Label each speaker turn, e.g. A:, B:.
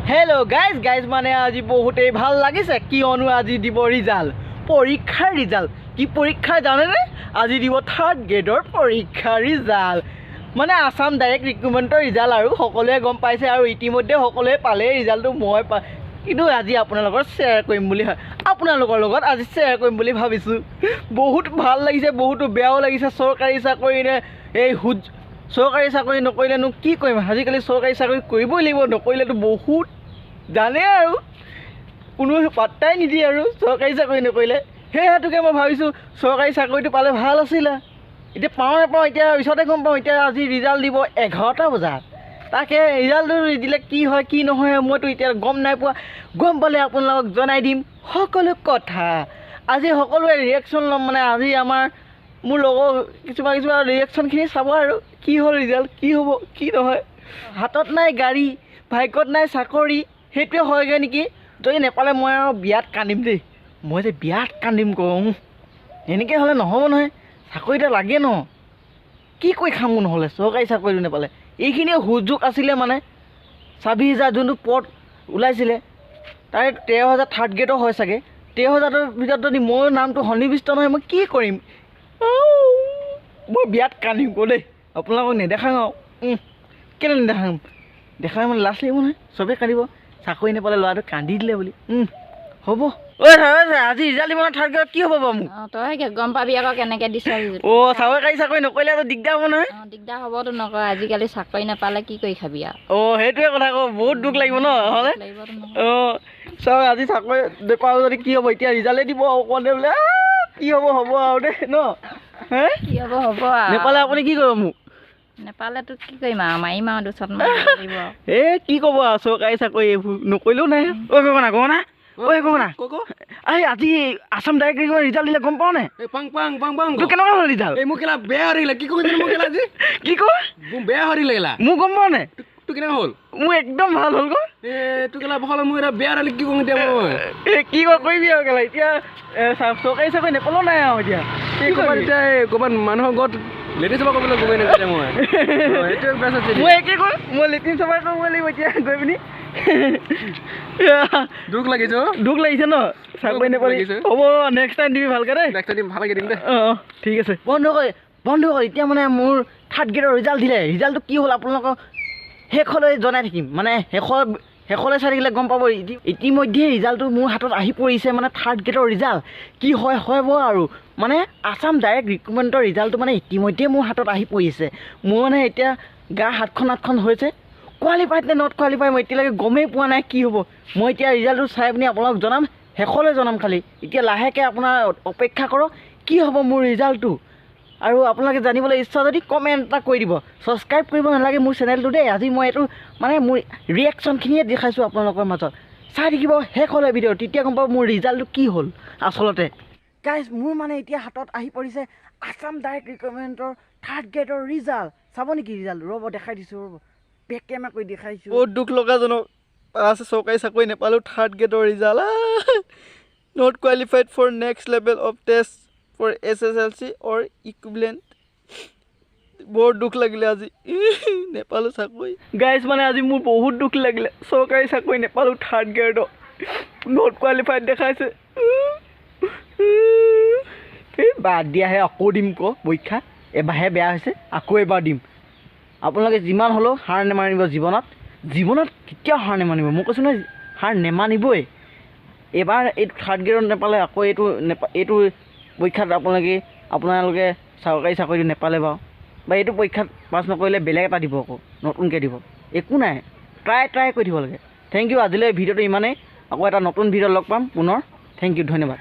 A: hello guys माने आज बहुते ভাল লাগিছে কিয়নো আজি দিব ৰিজাল্ট পৰীক্ষাৰ ৰিজাল্ট কি পৰীক্ষা জানে নে আজি দিব থাৰ্ড গ্ৰেডৰ পৰীক্ষাৰ ৰিজাল্ট মানে আসাম ডাইৰেক্ট ৰিক্ৰুটমেণ্টৰ ৰিজাল্ট আৰু সকলোৱে গম পাইছে আৰু ইতিমধ্যে সকলোৱে পালে ৰিজাল্টটো মই কিন্তু আজি আপোনালোকৰ শ্বেয়াৰ কৰিম বুলি আপোনালোকৰ লগত আজি শ্বেয়াৰ কৰিম বুলি ভাবিছোঁ বহুত ভাল লাগিছে বহুতো বেয়াও লাগিছে চৰকাৰী চাকৰি নে এই চৰকাৰী চাকৰি নকৰিলেনো কি কৰিম আজিকালি চৰকাৰী চাকৰি কৰিবই লাগিব নকৰিলেতো বহুত জানে আৰু কোনো পাত্তাই নিদিয়ে আৰু চৰকাৰী চাকৰি নকৰিলে সেই হেতুকে মই ভাবিছোঁ চৰকাৰী চাকৰিটো পালে ভাল আছিলে এতিয়া পাওঁ নাপাওঁ এতিয়া পিছতে গম পাওঁ এতিয়া আজি ৰিজাল্ট দিব 11টা বজাত তাকে ৰিজাল্টটো দিলে কি হয় কি নহয় মইতো এতিয়া গম নাই পোৱা গম পালে আপোনালোকক জনাই দিম সকলো কথা আজি সকলোৱে ৰিয়েকশ্যন ল'ম মানে আজি আমাৰ মোৰ লগৰ কিছুমান ৰিয়েকশ্যনখিনি চাব আৰু কি হ'ল ৰিজাল্ট কি হ'ব কি নহয় হাতত নাই গাড়ী ভাগ্যত নাই চাকৰি সেইটোৱে হয়গৈ নেকি যদি নেপালে মই আৰু বিয়াত কান্দিম দেই মই যে বিয়াত কান্দিম কওঁ এনেকৈ হ'লে নহ'ব নহয় চাকৰি এটা লাগে ন কি কৰি খাম নহ'লে চৰকাৰী চাকৰিটো নেপালে এইখিনিয়ে সুযোগ আছিলে মানে 26,000 যোনটো পদ ওলাইছিলে তাৰে 13,000 থাৰ্ড গ্ৰেডৰ হয় চাগে 13,000ৰ ভিতৰত যদি মোৰ নামটো সন্নিৱিষ্ট নহয় মই কি কৰিম মই বিয়াত কান্দিম ক দেই আপোনালোকক নেদেখাওঁ কেলৈ নেদেখাম দেখাই মানে লাজ লাগিব নহয় চবেই কান্দিব চাকৰি নাপালে ল'ৰাটো কান্দি দিলে বুলি হ'ব ঐ আজি ৰিজাল্ট দিব থাৰ্ড গ্ৰেডত কি হ'ব বাৰু মোক
B: তই গম পাবি আকৌ কেনেকৈ দিছ
A: চৰকাৰী চাকৰি নকৰিলে দিগদাৰ হ'ব নহয়
B: দিগদাৰ হ'বতো নকয় আজিকালি চাকৰি নাপালে কি কৰি খাবি আৰু
A: সেইটোৱে কথা আকৌ বহুত দুখ লাগিব ন হ'লে চাওক আজি চাকৰি নেপাওঁ যদি কি হ'ব এতিয়া ৰিজাল্টে দিব আৰু কওঁতে বোলে কি হ'ব আৰু দেই ন হে
B: কি হ'ব আৰু
A: নেপালে আপুনি কি কৰিব মোক
B: নেপালেতো কি কৰিম আৰু মাৰিম আৰু দুচত মাৰিব
A: কি ক'ব আৰু চৰকাৰী চাকৰি এইবোৰ নকৰিলেও নাই কওঁ না আজি আসাম ডাইৰেক্ট ৰিজাল্ট দিলে গম পাওঁ নে কেনেকুৱা হ'ল ৰিজাল্ট
C: মোক কেলা বেয়া হৰিলে কি কৰিছে মোক কেলা আজি
A: কি কয়
C: বেয়া হৰিলে কেলা
A: মোক গম পাওঁ নে
C: তোৰ কেনেকুৱা হ'ল
A: মোৰ একদম ভাল হ'ল ক
C: তোৰ কেলা ভাল মোৰ এটা বেয়া হৰিলে কি কৰিম এতিয়া মই
A: কি কৰিবি আৰু কেলা এতিয়া চৰকাৰী চাকৰি নেপালেও নাই আৰু এতিয়া
C: ক'ৰবাত মানুহৰ ঘৰত লেট্ৰিন চাফা কৰিবলৈ গৈ নাযায় মই
A: মই একে কওঁ মই লেট্ৰিন চাফা কৰিব লাগিব এতিয়া গৈ পিনি
C: দুখ লাগিছে
A: ন চাকৰি নাপালে হ'ব নেক্সট টাইম দিবি ভালকৈ দেই
C: নেক্সট টাইম ভালকৈ দিম দে
A: ঠিক আছে বন্ধ কৰ এতিয়া মানে মোৰ থাৰ্ড গ্ৰেডৰ ৰিজাল্ট দিলে ৰিজাল্টটো কি হ'ল আপোনালোকক শেষলৈ জনাই থাকিম মানে শেষলৈ চাই থাকিলে গম পাব ইতিমধ্যে ৰিজাল্টটো মোৰ হাতত আহি পৰিছে মানে থাৰ্ড গ্ৰেডৰ ৰিজাল্ট কি হ'ব আৰু মানে আসাম ডাইৰেক্ট ৰিক্ৰুটমেণ্টৰ ৰিজাল্টটো মানে ইতিমধ্যে মোৰ হাতত আহি পৰিছে মোৰ মানে এতিয়া গা 7খন হৈছে কোৱালিফাইড নে নট কোৱালিফাইড মই এতিয়ালৈকে গমেই পোৱা নাই কি হ'ব মই এতিয়া ৰিজাল্টটো চাই পিনি আপোনালোকক জনাম শেষলৈ জনাম খালি এতিয়া লাহেকৈ আপোনাৰ অপেক্ষা কৰক কি হ'ব মোৰ ৰিজাল্টটো আৰু আপোনালোকে জানিবলৈ ইচ্ছা যদি কমেণ্ট এটা কৰি দিব ছাবস্ক্ৰাইব কৰিব নালাগে মোৰ চেনেলটো দেই আজি মই এইটো মানে মোৰ ৰিয়েকশ্যনখিনিয়ে দেখাইছোঁ আপোনালোকৰ মাজত চাই থাকিব শেষলৈ ভিডিঅ' তেতিয়া গম পাব মোৰ ৰিজাল্টটো কি হ'ল আচলতে গাইজ মোৰ মানে এতিয়া হাতত আহি পৰিছে আসাম ডাইৰেক্ট ৰিক্ৰুটমেণ্টৰ থাৰ্ড গ্ৰেডৰ ৰিজাল্ট চাব নেকি ৰিজাল্ট ৰ'ব দেখাই দিছোঁ ৰ'ব বেক কেমেৰা কৰি দেখাইছোঁ বহুত দুখ লগাজনক আছে চৰকাৰী চাকৰি নাপালোঁ থাৰ্ড গ্ৰেডৰ result not qualified for next level of test for SSLC or equivalent বহুত দুখ লাগিলে আজি নেপালোঁ চাকৰি গাইজ মানে আজি মোৰ বহুত দুখ লাগিলে চৰকাৰী চাকৰি নেপালোঁ থাৰ্ড গ্ৰেডৰ নট কোৱালিফাইড দেখাইছে বাদ দিয়াহে আকৌ দিম পৰীক্ষা এবাৰহে বেয়া হৈছে আকৌ এবাৰ দিম আপোনালোকে যিমান হ'লেও হাৰ নেমানিব জীৱনত কেতিয়াও হাৰ নেমানিব মই কৈছোঁ নহয় হাৰ নেমানিবই এবাৰ এইটো থাৰ্ড গ্ৰেডত নেপালে আকৌ এইটো পৰীক্ষাত আপোনালোকে চৰকাৰী চাকৰিটো নেপালে বাৰু বা এইটো পৰীক্ষাত পাছ নকৰিলে বেলেগ এটা দিব আকৌ নতুনকৈ দিব একো নাই ট্ৰাই কৰি দিব লাগে থেংক ইউ আজিলৈ ভিডিঅ'টো ইমানেই আকৌ এটা নতুন ভিডিঅ' লগ পাম পুনৰ থেংক ইউ ধন্যবাদ